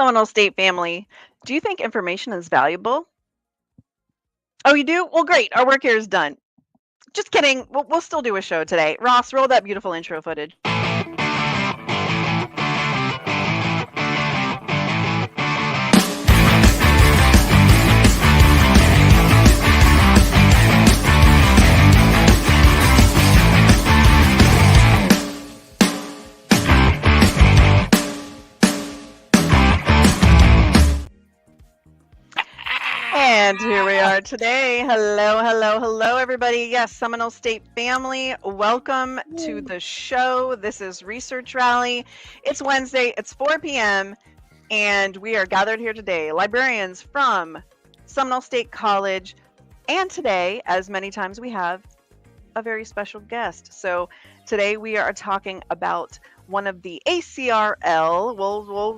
Seminole State family, do you think information is valuable? Oh, you do? Well, great. Our work here is done. Just kidding. We'll still do a show today. Ross, roll that beautiful intro footage. And here we are today. Hello, everybody. Yes, Seminole State family, welcome to the show. This is Research Rally. It's Wednesday, it's 4 p.m., and we are gathered here today, librarians from Seminole State College, and today, as many times we have, a very special guest. So today we are talking about one of the ACRL,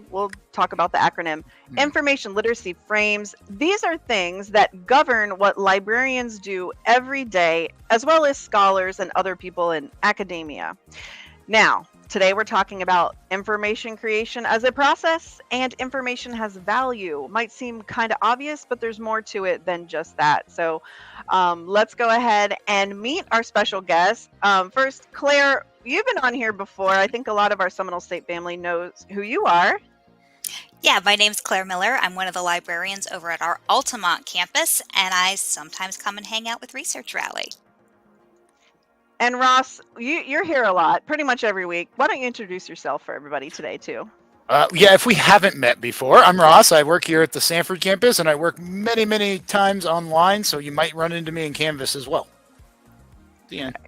we'll talk about the acronym, information literacy frames. These are things that govern what librarians do every day, as well as scholars and other people in academia. Now, today we're talking about information creation as a process, and information has value. Might seem kind of obvious, but there's more to it than just that. So let's go ahead and meet our special guest. First, Claire, you've been on here before. I think a lot of our Seminole State family knows who you are. Yeah, my name's Claire Miller. I'm one of the librarians over at our Altamont campus, and I sometimes come and hang out with Research Rally. And Ross, you're here a lot, pretty much every week. Why don't you introduce yourself for everybody today, too? Yeah, if we haven't met before, I'm Ross. I work here at the Sanford campus, and I work many, many times online, so you might run into me in Canvas as well. The end. Okay.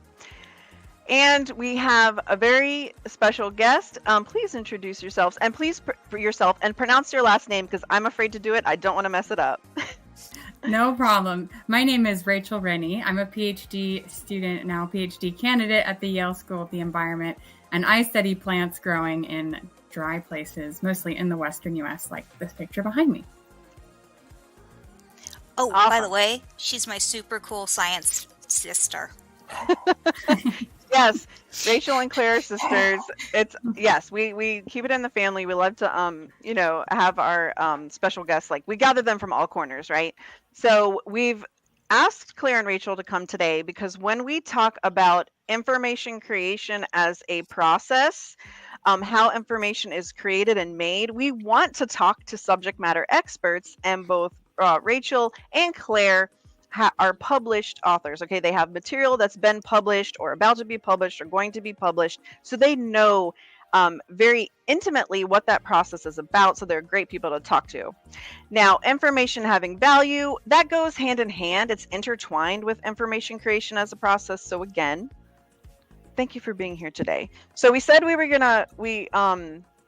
And we have a very special guest. Please introduce yourselves, and please for yourself, and pronounce your last name, because I'm afraid to do it. I don't want to mess it up. No problem. My name is Rachel Rennie. I'm a PhD student, now PhD candidate at the Yale School of the Environment, and I study plants growing in dry places, mostly in the western U.S., like this picture behind me. Oh, awesome. By the way, she's my super cool science sister. Yes, Rachel and Claire are sisters. Yes, we keep it in the family. We love to have our special guests. Like, we gather them from all corners, right? So we've asked Claire and Rachel to come today because when we talk about information creation as a process, how information is created and made, we want to talk to subject matter experts, and both Rachel and Claire are published authors. Okay, they have material that's been published or about to be published or going to be published, so they know very intimately what that process is about, so they're great people to talk to. Now, information having value, that goes hand in hand. It's intertwined with information creation as a process. So again, thank you for being here today. So we said we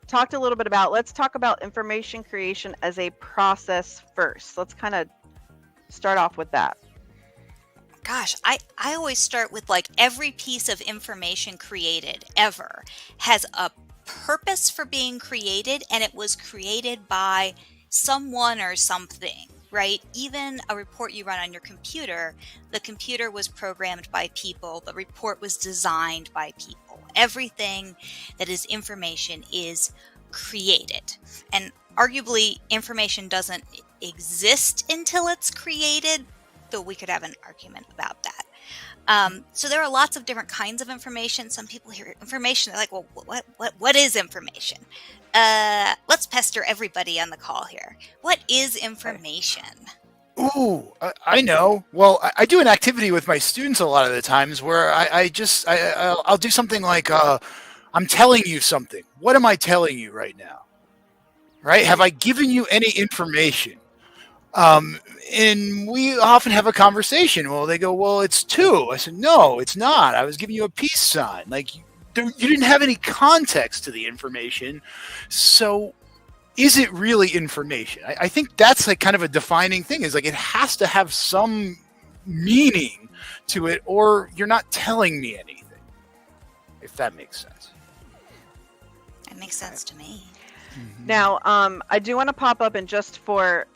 talked a little bit about, let's talk about information creation as a process first. Let's kind of start off with that. Gosh, I always start with, like, every piece of information created ever has a purpose for being created, and it was created by someone or something, right? Even a report you run on your computer, the computer was programmed by people, the report was designed by people. Everything that is information is created. And arguably, information doesn't exist until it's created, though we could have an argument about that. So there are lots of different kinds of information. Some people hear information, they're like, well, what is information? Let's pester everybody on the call here. What is information? Ooh, I know. Well, I do an activity with my students a lot of the times where I'll do something like, I'm telling you something. What am I telling you right now? Right? Have I given you any information? And we often have a conversation. Well, they go, well, it's 2. I said, no, it's not. I was giving you a peace sign. Like, you didn't have any context to the information. So is it really information? I think that's like kind of a defining thing, is like it has to have some meaning to it, or you're not telling me anything, if that makes sense. That makes sense to me. Mm-hmm. Now, I do want to pop up, and just for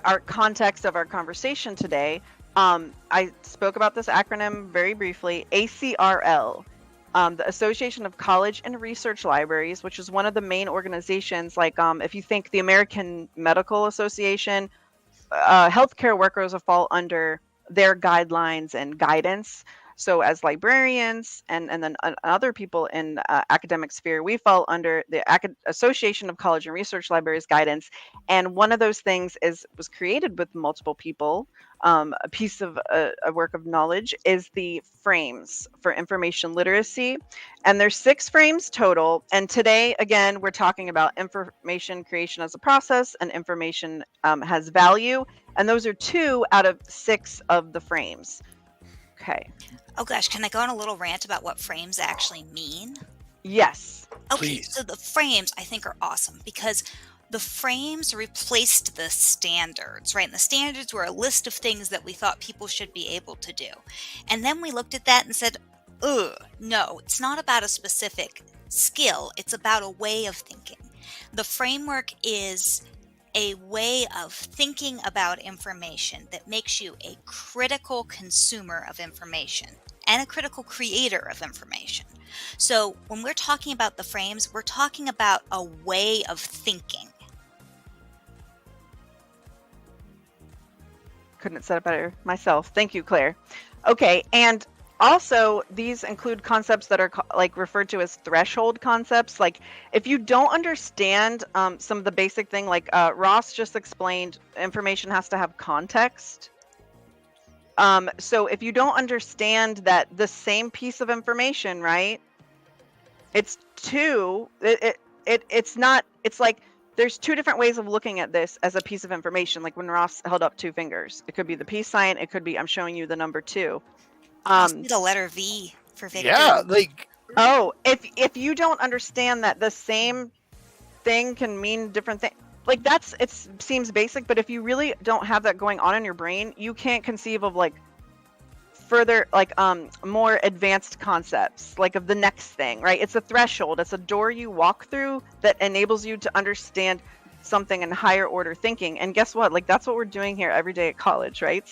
our context of our conversation today, I spoke about this acronym very briefly, ACRL. the Association of College and Research Libraries, which is one of the main organizations. Like if you think the American Medical Association, healthcare workers will fall under their guidelines and guidance. So as librarians and then other people in academic sphere, we fall under the Association of College and Research Libraries guidance. And one of those things was created with multiple people. A piece of a work of knowledge is the frames for information literacy. And there's 6 frames total. And today, again, we're talking about information creation as a process, and information has value. And those are 2 out of 6 of the frames. Okay. Oh gosh, can I go on a little rant about what frames actually mean? Yes. Okay, Please. so the frames I think are awesome because the frames replaced the standards, right? And the standards were a list of things that we thought people should be able to do. And then we looked at that and said, no, it's not about a specific skill. It's about a way of thinking. The framework is a way of thinking about information that makes you a critical consumer of information and a critical creator of information. So when we're talking about the frames, we're talking about a way of thinking. Couldn't have said it better myself. Thank you, Claire. Okay, and also these include concepts that are like referred to as threshold concepts. Like if you don't understand some of the basic thing, like Ross just explained, information has to have context. So if you don't understand that the same piece of information, right? It's like there's 2 different ways of looking at this as a piece of information. Like when Ross held up 2 fingers, it could be the peace sign. It could be, I'm showing you the number 2. Must be the letter V for victory. Yeah, like If you don't understand that the same thing can mean different things, like it seems basic, but if you really don't have that going on in your brain, you can't conceive of like further, like more advanced concepts, like of the next thing, right? It's a threshold. It's a door you walk through that enables you to understand something in higher order thinking. And guess what? Like that's what we're doing here every day at college, right?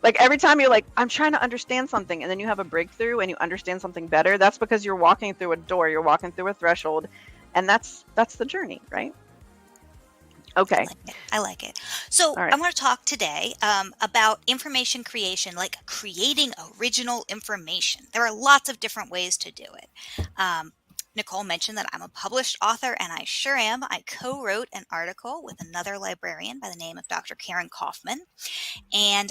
Like every time you're like, I'm trying to understand something, and then you have a breakthrough and you understand something better. That's because you're walking through a door, you're walking through a threshold, and that's the journey, right? Okay. I like it. So right. I want to talk today about information creation, like creating original information. There are lots of different ways to do it. Nicole mentioned that I'm a published author, and I sure am. I co-wrote an article with another librarian by the name of Dr. Karen Kaufman. And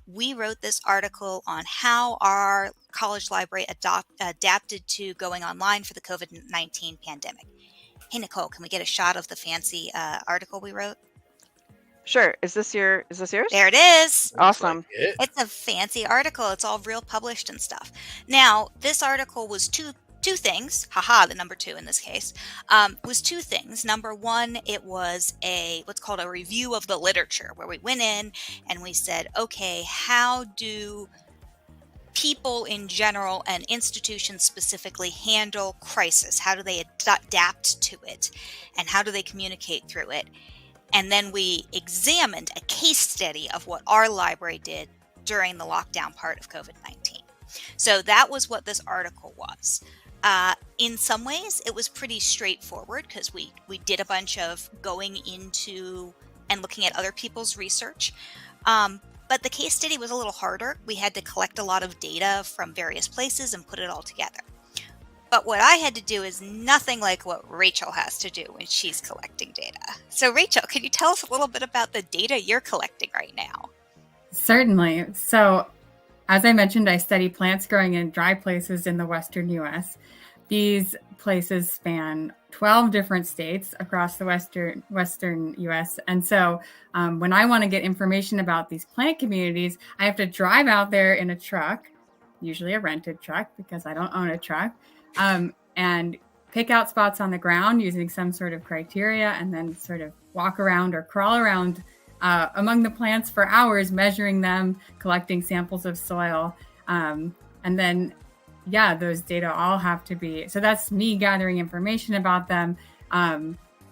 we wrote this article on how our college library adapted to going online for the COVID-19 pandemic. Hey, Nicole, can we get a shot of the fancy article we wrote? Sure. Is this yours? There it is. Awesome. It's a fancy article. It's all real published and stuff. Now, this article was two things. Haha, the number 2 in this case. Was 2 things. Number 1, it was what's called a review of the literature, where we went in and we said, okay, how do people in general and institutions specifically handle crisis? How do they adapt to it? And how do they communicate through it? And then we examined a case study of what our library did during the lockdown part of COVID-19. So that was what this article was. In some ways, it was pretty straightforward because we did a bunch of going into and looking at other people's research. But the case study was a little harder. We had to collect a lot of data from various places and put it all together. But what I had to do is nothing like what Rachel has to do when she's collecting data. So Rachel, can you tell us a little bit about the data you're collecting right now? Certainly. So as I mentioned, I study plants growing in dry places in the Western U.S. These places span 12 different states across the Western U.S. And so when I want to get information about these plant communities, I have to drive out there in a truck, usually a rented truck because I don't own a truck, and pick out spots on the ground using some sort of criteria, and then sort of walk around or crawl around among the plants for hours, measuring them, collecting samples of soil. And then, those data all have to be, so that's me gathering information about them,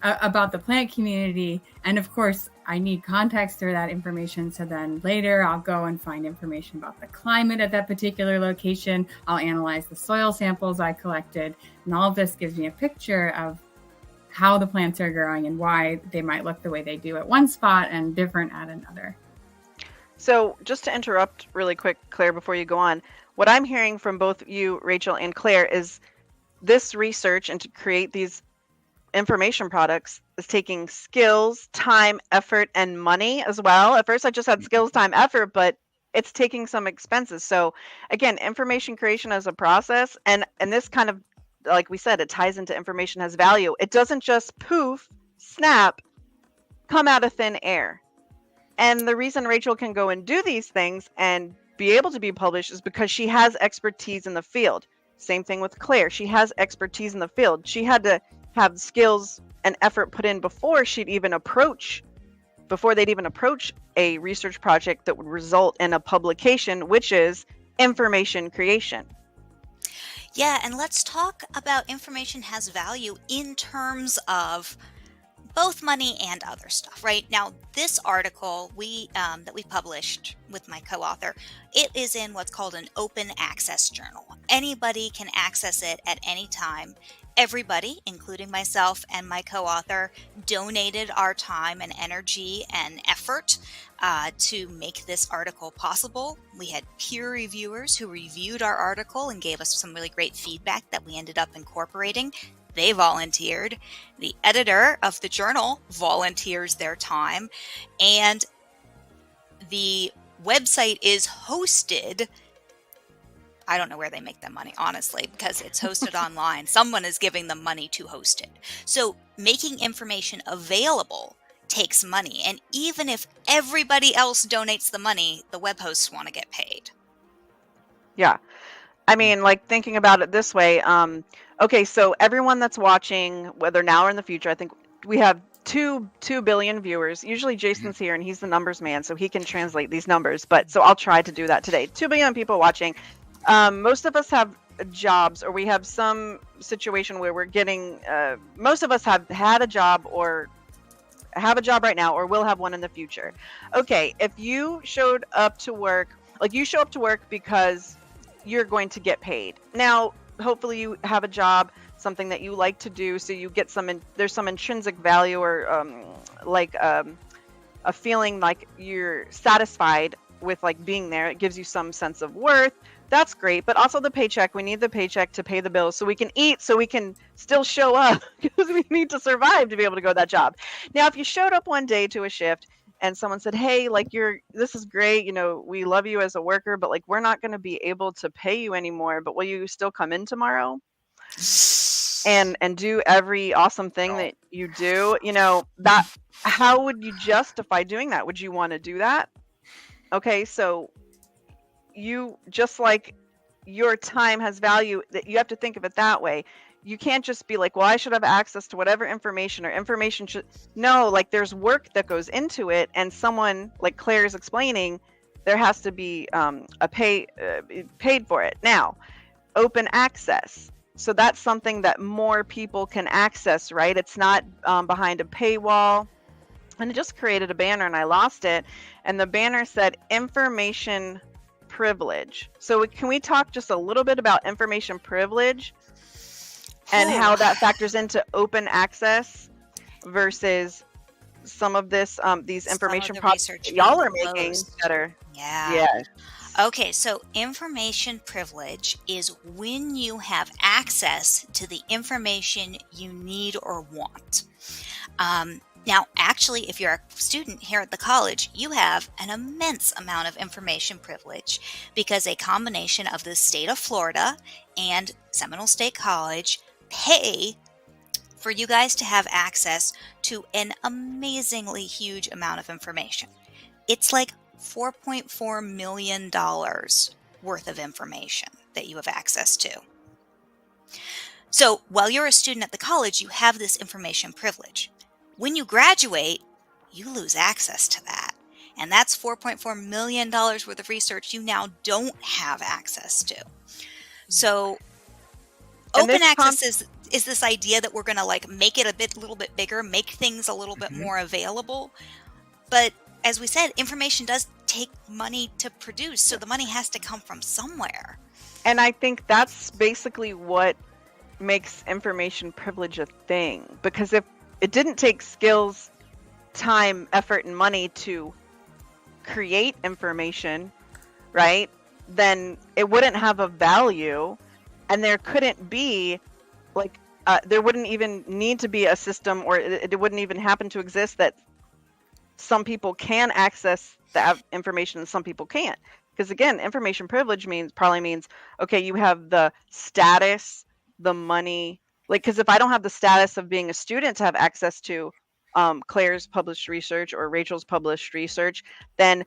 about the plant community. And of course, I need context for that information. So then later I'll go and find information about the climate at that particular location. I'll analyze the soil samples I collected. And all of this gives me a picture of how the plants are growing and why they might look the way they do at one spot and different at another. So just to interrupt really quick, Claire, before you go on, what I'm hearing from both you, Rachel, and Claire is this research and to create these information products is taking skills, time, effort, and money as well. At first I just had skills, time, effort, but it's taking some expenses. So again, information creation as a process, and this kind of, like we said, it ties into information has value. It doesn't just poof, snap, come out of thin air. And the reason Rachel can go and do these things and be able to be published is because she has expertise in the field. Same thing with Claire. She has expertise in the field. She had to have skills and effort put in before they'd even approach a research project that would result in a publication, which is information creation. Yeah, and let's talk about information has value in terms of both money and other stuff, right? Now, this article that we published with my co-author, it is in what's called an open access journal. Anybody can access it at any time. Everybody, including myself and my co-author, donated our time and energy and effort to make this article possible. We had peer reviewers who reviewed our article and gave us some really great feedback that we ended up incorporating. They volunteered. The editor of the journal volunteers their time. And the website is hosted. I don't know where they make that money, honestly, because it's hosted online. Someone is giving them money to host it. So making information available takes money. And even if everybody else donates the money, the web hosts want to get paid. Yeah. I mean, like thinking about it this way, okay, so everyone that's watching, whether now or in the future, I think we have 2 billion viewers. Usually Jason's here and he's the numbers man, so he can translate these numbers. But so I'll try to do that today. 2 billion people watching. Most of us have jobs, or we have some situation where we're getting, most of us have had a job or have a job right now or will have one in the future. Okay, if you showed up to work, like you show up to work because you're going to get paid. Now, hopefully you have a job, something that you like to do, so you get there's some intrinsic value or a feeling like you're satisfied with like being there. It gives you some sense of worth. That's great, but also the paycheck. We need the paycheck to pay the bills so we can eat, so we can still show up because we need to survive to be able to go to that job. Now, if you showed up one day to a shift and someone said, hey, like this is great, we love you as a worker, but like we're not going to be able to pay you anymore, but will you still come in tomorrow and do every awesome thing that you do? That, how would you justify doing that? Would you want to do that? Okay, so you, just like your time has value, that you have to think of it that way. You can't just be like, well, I should have access to whatever information, or information should. No, like there's work that goes into it, and someone like Claire is explaining, there has to be paid for it. Now, open access. So that's something that more people can access, right? It's not behind a paywall. And it just created a banner and I lost it. And the banner said information privilege. So can we talk just a little bit about information privilege and how that factors into open access versus some of this, these information products y'all are making better? Yeah. Okay, so information privilege is when you have access to the information you need or want. Now, actually, if you're a student here at the college, you have an immense amount of information privilege because a combination of the state of Florida and Seminole State College pay for you guys to have access to an amazingly huge amount of information. It's like $4.4 million worth of information that you have access to. So while you're a student at the college, you have this information privilege. When you graduate, you lose access to that. And that's $4.4 million worth of research you now don't have access to. So open access is this idea that we're going to like make it a little bit bigger, make things a little bit more available. But as we said, information does take money to produce, so the money has to come from somewhere. And I think that's basically what makes information privilege a thing. Because if it didn't take skills, time, effort, and money to create information, right, then it wouldn't have a value, and there couldn't be, like, there wouldn't even need to be a system, or it wouldn't even happen to exist that some people can access the information and some people can't. Because again, information privilege probably means, okay, you have the status, the money, like, because if I don't have the status of being a student to have access to Claire's published research or Rachel's published research, then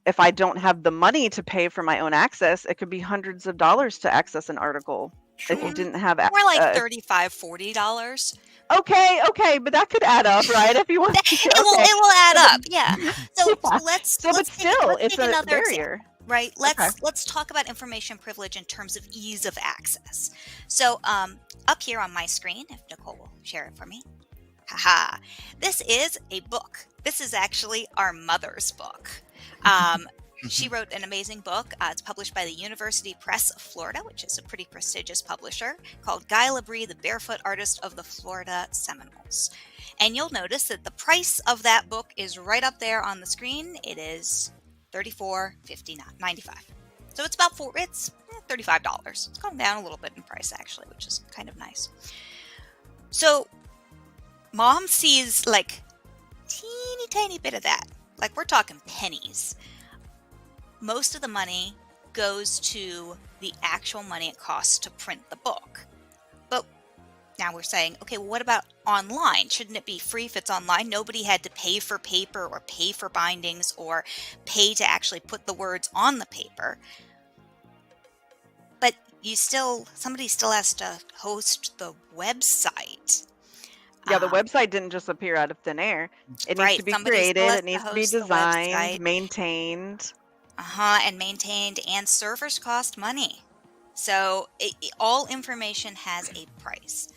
if I don't have the money to pay for my own access, it could be hundreds of dollars to access an article. Sure. If you didn't have More like $35-$40. Okay, but that could add up, right? If you want, It will add up, yeah. So let's but still, it's take a another barrier. Right. Let's talk about information privilege in terms of ease of access. So up here on my screen, if Nicole will share it for me. Haha. This is a book. This is actually our mother's book. She wrote an amazing book. It's published by the University Press of Florida, which is a pretty prestigious publisher, called Guy Labrie, the Barefoot Artist of the Florida Seminoles. And you'll notice that the price of that book is right up there on the screen. It is $34.95. So it's about $35. It's gone down a little bit in price, actually, which is kind of nice. So Mom sees like teeny tiny bit of that. Like, we're talking pennies. Most of the money goes to the actual money it costs to print the book. But now we're saying, okay, well, what about online? Shouldn't it be free if it's online? Nobody had to pay for paper or pay for bindings or pay to actually put the words on the paper. But somebody still has to host the website. Yeah, the website didn't just appear out of thin air. It needs to be created, it needs to be designed, maintained. And maintained, and servers cost money. So all information has a price.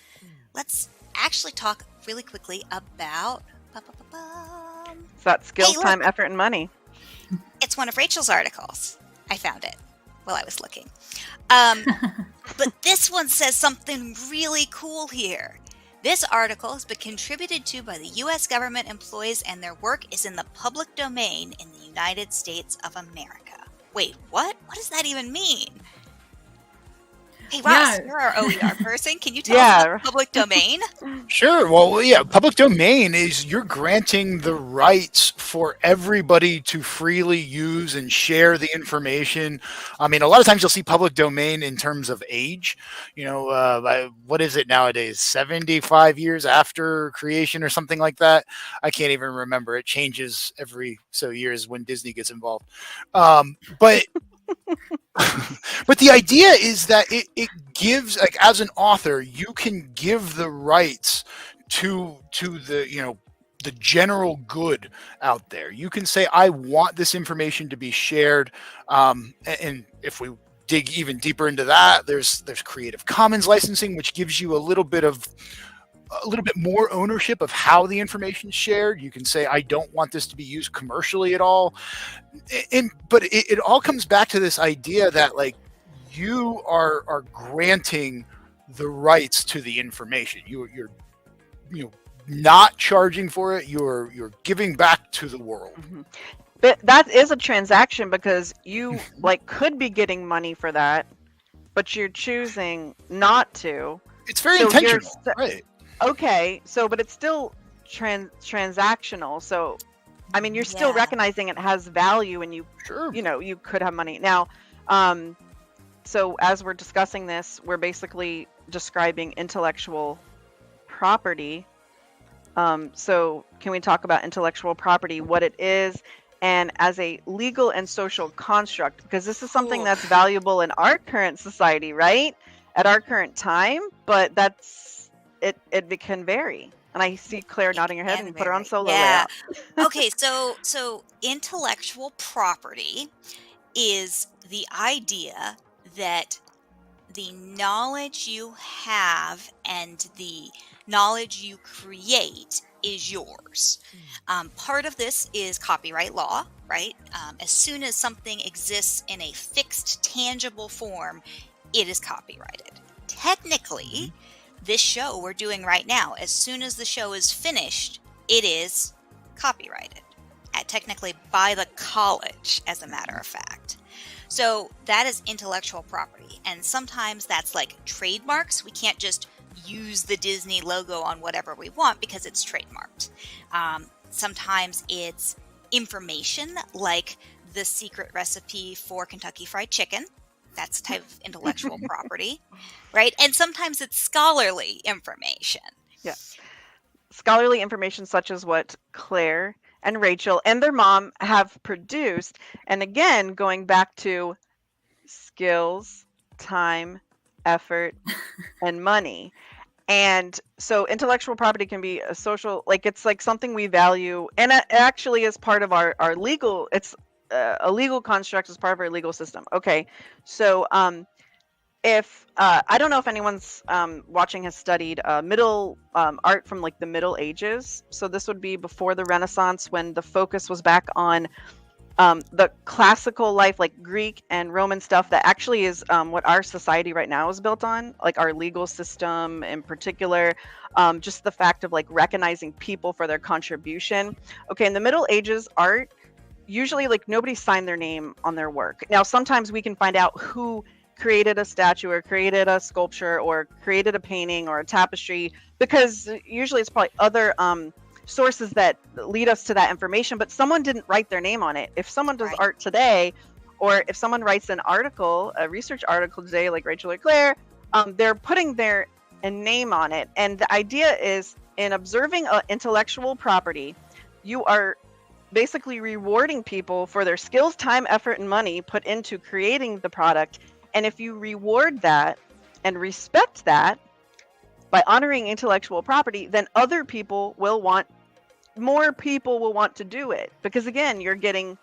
Let's actually talk really quickly about It's that skills, time, effort, and money. It's one of Rachel's articles. I found it while I was looking. But this one says something really cool here. This article has been contributed to by the U.S. government employees, and their work is in the public domain in the United States of America. Wait, what? What does that even mean? Hey, Ross, you're our OER person. Can you tell us about public domain? Sure. Well, yeah, public domain is you're granting the rights for everybody to freely use and share the information. I mean, a lot of times you'll see public domain in terms of age. What is it nowadays? 75 years after creation or something like that? I can't even remember. It changes every so years when Disney gets involved. But the idea is that it gives, like, as an author, you can give the rights to the the general good out there. You can say, I want this information to be shared, and if we dig even deeper into that, there's Creative Commons licensing, which gives you a little bit more ownership of how the information is shared. You can say, I don't want this to be used commercially at all. But it all comes back to this idea that, like, you are granting the rights to the information. You're not charging for it. You're giving back to the world. Mm-hmm. But that is a transaction, because you could be getting money for that, but you're choosing not to. It's very intentional, right? Okay, but it's still transactional. So, I mean, you're still recognizing it has value, and you could have money. Now, so as we're discussing this, we're basically describing intellectual property. So can we talk about intellectual property, what it is, and as a legal and social construct? Because this is something that's valuable in our current society, right? At our current time, but it can vary. And I see Claire nodding her head, and put her on solo layout. Okay, so intellectual property is the idea that the knowledge you have and the knowledge you create is yours. Part of this is copyright law, right? As soon as something exists in a fixed, tangible form, it is copyrighted. Technically, this show we're doing right now, as soon as the show is finished, it is copyrighted. Technically by the college, as a matter of fact. So that is intellectual property. And sometimes that's like trademarks. We can't just use the Disney logo on whatever we want because it's trademarked. Sometimes it's information, like the secret recipe for Kentucky Fried Chicken. That's a type of intellectual property, right? And sometimes it's scholarly information. Yeah. Scholarly information such as what Claire and Rachel and their mom have produced. And again, going back to skills, time, effort, and money. And so intellectual property can be a social, like it's like something we value. And it actually is part of our legal, it's a legal construct as part of our legal system. Okay. So if I don't know if anyone's watching has studied middle art from like the Middle Ages. So this would be before the Renaissance, when the focus was back on the classical life, like Greek and Roman stuff that actually is what our society right now is built on, like our legal system in particular, just the fact of like recognizing people for their contribution. Okay, in the Middle Ages, art, usually like nobody signed their name on their work. Now, sometimes we can find out who created a statue or created a sculpture or created a painting or a tapestry, because usually it's probably other sources that lead us to that information, but someone didn't write their name on it. If someone does art today, or if someone writes an article, a research article today, like Rachel or Claire, they're putting their name on it. And the idea is, in observing intellectual property, you are basically rewarding people for their skills, time, effort, and money put into creating the product. And if you reward that and respect that by honoring intellectual property, then other people will want, more people will want to do it. Because again, you're getting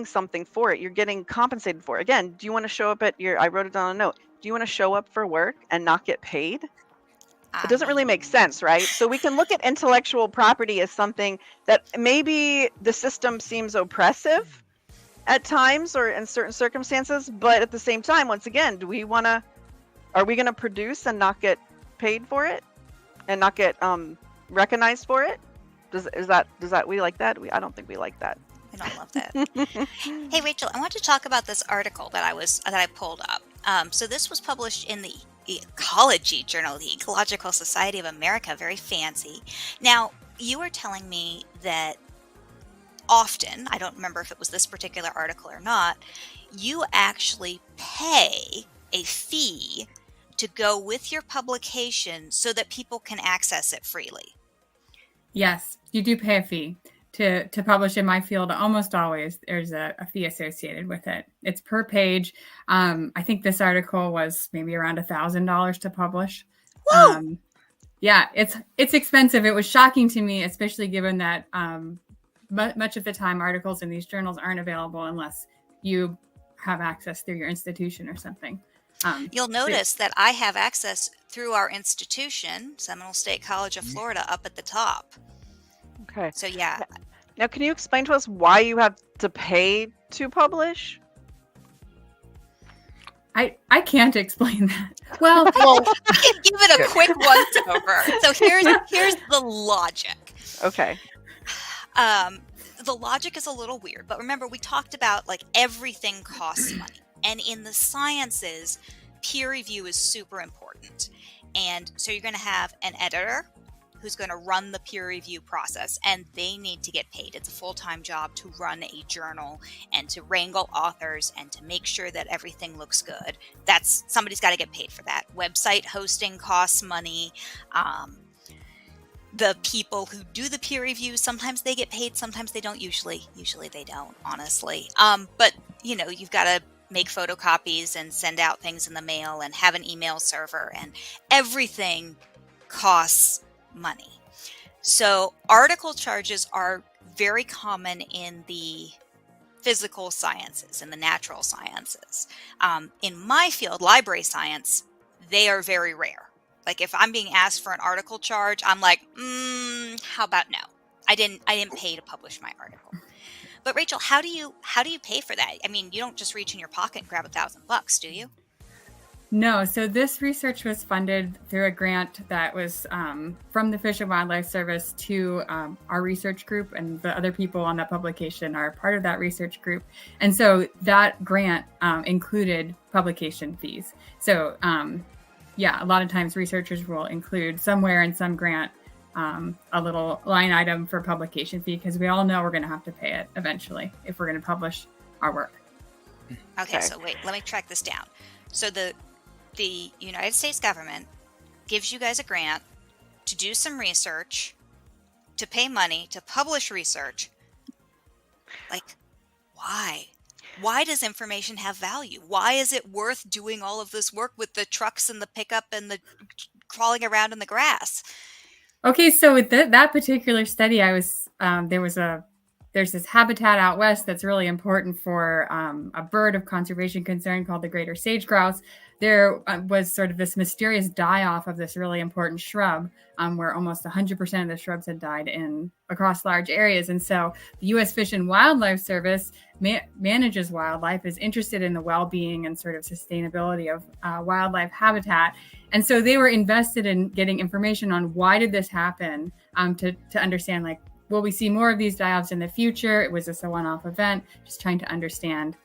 something for it. You're getting compensated for it. Again, do you want to show up at I wrote it down on a note. Do you want to show up for work and not get paid? It doesn't really make sense, right? So we can look at intellectual property as something that maybe the system seems oppressive at times or in certain circumstances, but at the same time, once again, are we going to produce and not get paid for it and not get recognized for it? Does we like that? I don't think we like that. I don't love that. Hey, Rachel, I want to talk about this article that I pulled up. So this was published in the Ecology Journal, the Ecological Society of America, very fancy. Now, you were telling me that often, I don't remember if it was this particular article or not, you actually pay a fee to go with your publication so that people can access it freely. Yes, you do pay a fee to publish in my field. Almost always there's a fee associated with it. It's per page. I think this article was maybe around $1,000 to publish. Yeah, it's expensive. It was shocking to me, especially given that much of the time articles in these journals aren't available unless you have access through your institution or something. You'll notice that I have access through our institution, Seminole State College of Florida, up at the top. Okay. So yeah. Now, can you explain to us why you have to pay to publish? I can't explain that. Well, I can give it a quick once over. So here's the logic. Okay. The logic is a little weird, but remember we talked about like everything costs money. And in the sciences, peer review is super important. And so you're going to have an editor who's going to run the peer review process, and they need to get paid. It's a full-time job to run a journal and to wrangle authors and to make sure that everything looks good. Somebody's got to get paid for that. Website hosting costs money. The people who do the peer reviews, sometimes they get paid, sometimes they don't. Usually they don't, honestly. But you've got to make photocopies and send out things in the mail and have an email server, and everything costs money. So article charges are very common in the physical sciences and the natural sciences. In my field, library science, they are very rare. Like if I'm being asked for an article charge, I'm like, how about no? I didn't pay to publish my article. But Rachel, how do you pay for that? I mean, you don't just reach in your pocket and grab $1,000, do you? No, so this research was funded through a grant that was from the Fish and Wildlife Service to our research group, and the other people on that publication are part of that research group. And so that grant included publication fees. So a lot of times researchers will include somewhere in some grant a little line item for publication fee, because we all know we're going to have to pay it eventually if we're going to publish our work. Okay, so wait, let me track this down. So the United States government gives you guys a grant to do some research, to pay money, to publish research. Like, why? Why does information have value? Why is it worth doing all of this work with the trucks and the pickup and the crawling around in the grass? Okay, so with that particular study, there's this habitat out west that's really important for a bird of conservation concern called the greater sage grouse. There was sort of this mysterious die-off of this really important shrub, where almost 100% of the shrubs had died across large areas. And so the U.S. Fish and Wildlife Service manages wildlife, is interested in the well-being and sort of sustainability of wildlife habitat. And so they were invested in getting information on why did this happen, to understand, like, will we see more of these die-offs in the future? Was this a one-off event? Just trying to understand,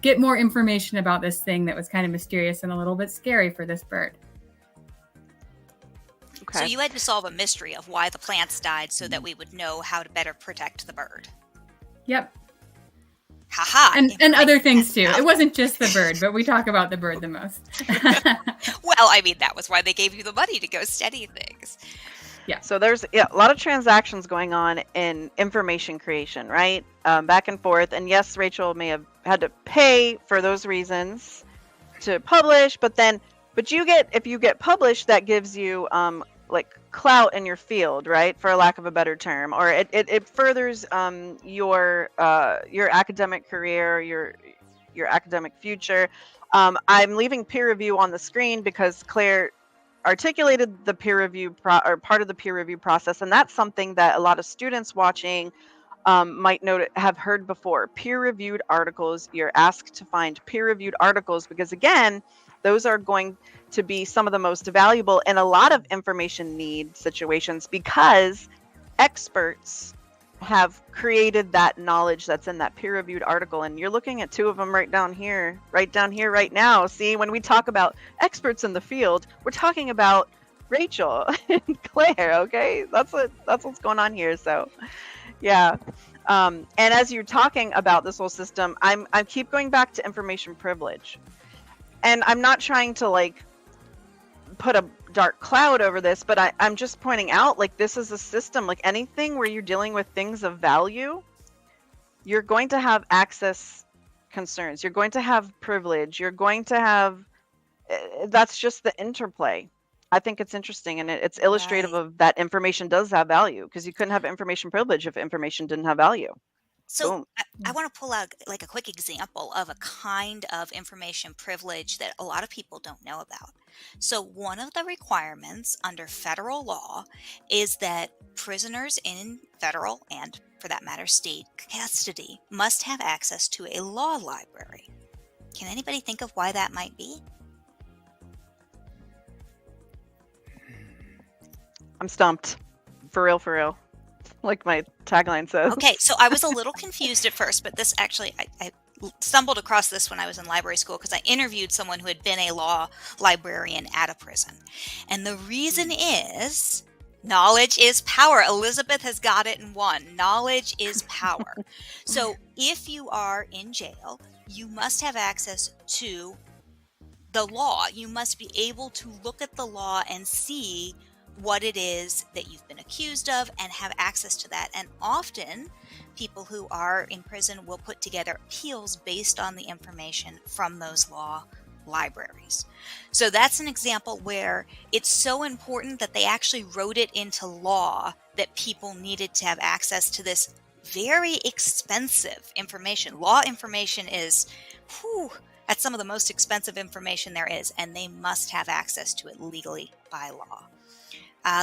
get more information about this thing that was kind of mysterious and a little bit scary for this bird. Okay. So you had to solve a mystery of why the plants died so that we would know how to better protect the bird. Yep. Ha-ha. And other things too. It wasn't just the bird, but we talk about the bird the most. Well, I mean, that was why they gave you the money to go study things. Yeah. So there's a lot of transactions going on in information creation, right? Back and forth. And yes, Rachel may have had to pay for those reasons to publish, but if you get published, that gives you like clout in your field, right? For lack of a better term, or it furthers your academic career, your academic future. I'm leaving peer review on the screen because Claire articulated the peer review or part of the peer review process, and that's something that a lot of students watching might have heard before. Peer-reviewed articles. You're asked to find peer-reviewed articles because, again, those are going to be some of the most valuable in a lot of information need situations, because experts have created that knowledge that's in that peer-reviewed article. And you're looking at two of them right down here right now. See, when we talk about experts in the field, we're talking about Rachel and Claire. Okay, that's what's going on here. So yeah. And as you're talking about this whole system, I keep going back to information privilege, and I'm not trying to like put a dark cloud over this, but I'm just pointing out, like, this is a system. Like anything where you're dealing with things of value, you're going to have access concerns, you're going to have privilege, you're going to have, that's just the interplay. I think it's interesting, and it's illustrative of that information does have value, because you couldn't have information privilege if information didn't have value. So I want to pull out like a quick example of a kind of information privilege that a lot of people don't know about. So one of the requirements under federal law is that prisoners in federal and, for that matter, state custody must have access to a law library. Can anybody think of why that might be? I'm stumped. For real. Like my tagline says. Okay, so I was a little confused at first, but this actually, I stumbled across this when I was in library school because I interviewed someone who had been a law librarian at a prison. And the reason is knowledge is power. Elizabeth has got it in one. Knowledge is power. So if you are in jail, you must have access to the law. You must be able to look at the law and see what it is that you've been accused of and have access to that. And often people who are in prison will put together appeals based on the information from those law libraries. So that's an example where it's so important that they actually wrote it into law that people needed to have access to this very expensive information. Law information is That's some of the most expensive information there is, and they must have access to it legally by law.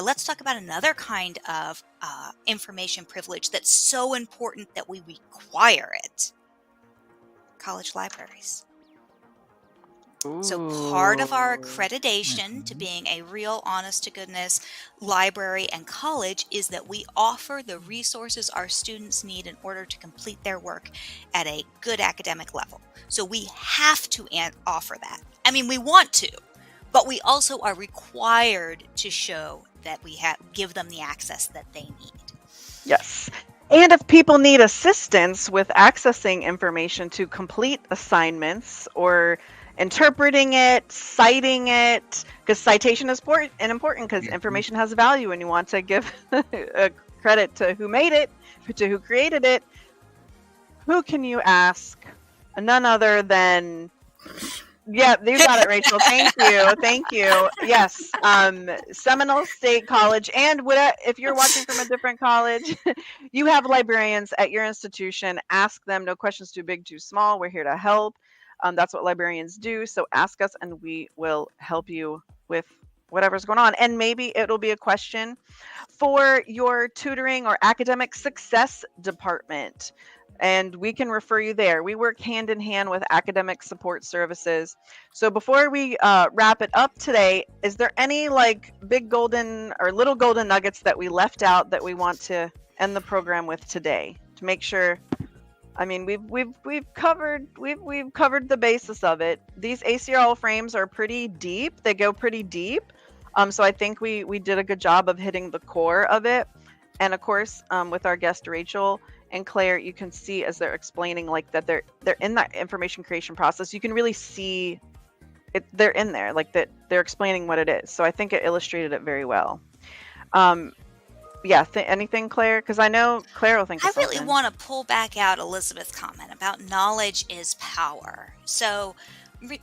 Let's talk about another kind of information privilege that's so important that we require it. College libraries. So part of our accreditation to being a real, honest-to-goodness library and college is that we offer the resources our students need in order to complete their work at a good academic level. So we have to offer that. I mean, we want to, but we also are required to show that we give them the access that they need. Yes. And if people need assistance with accessing information to complete assignments or interpreting it, citing it, because citation is important because information has value and you want to give credit to who made it, to who created it. Who can you ask? None other than... Yeah, you got it, Rachel. Thank you. Thank you. Yes. Seminole State College. And if you're watching from a different college, you have librarians at your institution. Ask them. No questions too big, too small. We're here to help. That's what librarians do. So ask us and we will help you with whatever's going on. And maybe it'll be a question for your tutoring or academic success department. And we can refer you there. We work hand in hand with academic support services. So before we wrap it up today, is there any like big golden or little golden nuggets that we left out that we want to end the program with today to make sure? I mean, we've covered the basis of it. These ACRL frames are pretty deep. They go pretty deep. So I think we did a good job of hitting the core of it. And of course, with our guest Rachel and Claire, you can see as they're explaining like that they're in that information creation process. You can really see it. They're in there, like that they're explaining what it is. So I think it illustrated it very well. Yeah, anything, Claire? Because I know Claire will think of something. I really want to pull pull back out Elizabeth's comment about knowledge is power. So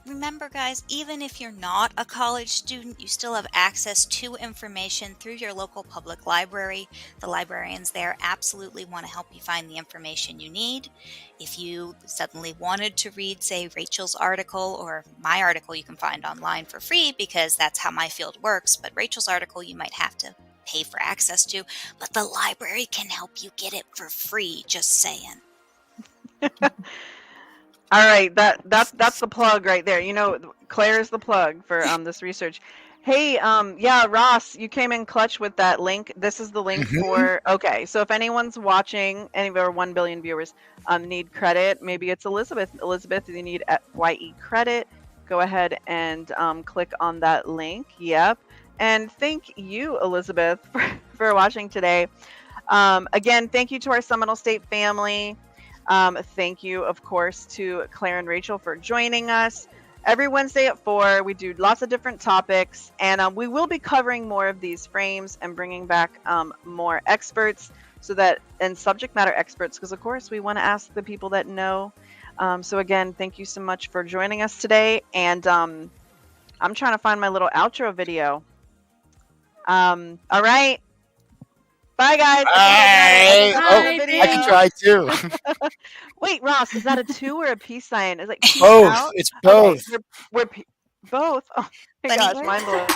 remember, guys, even if you're not a college student, you still have access to information through your local public library. The librarians there absolutely want to help you find the information you need. If you suddenly wanted to read, say, Rachel's article or my article, you can find online for free because that's how my field works. But Rachel's article, you might have to pay for access to, but the library can help you get it for free, just saying. All right, that's the plug right there. You know, Claire is the plug for this research. Hey, yeah, Ross, you came in clutch with that link. This is the link for, okay, so if anyone's watching, any of our 1 billion viewers need credit, maybe it's Elizabeth. Elizabeth, you need FYE credit. Go ahead and click on that link. Yep. And thank you, Elizabeth, for watching today. Again, thank you to our Seminole State family. Thank you, of course, to Claire and Rachel for joining us. Every Wednesday at 4, we do lots of different topics, and we will be covering more of these frames and bringing back more experts, and subject matter experts, because, of course, we want to ask the people that know. So, again, thank you so much for joining us today, and I'm trying to find my little outro video. All right. Bye, guys. Bye. I can try too. Wait, Ross, is that a 2 or a peace sign? Is it both? Out? It's both. Okay, we're both. Oh my gosh, mind blowing.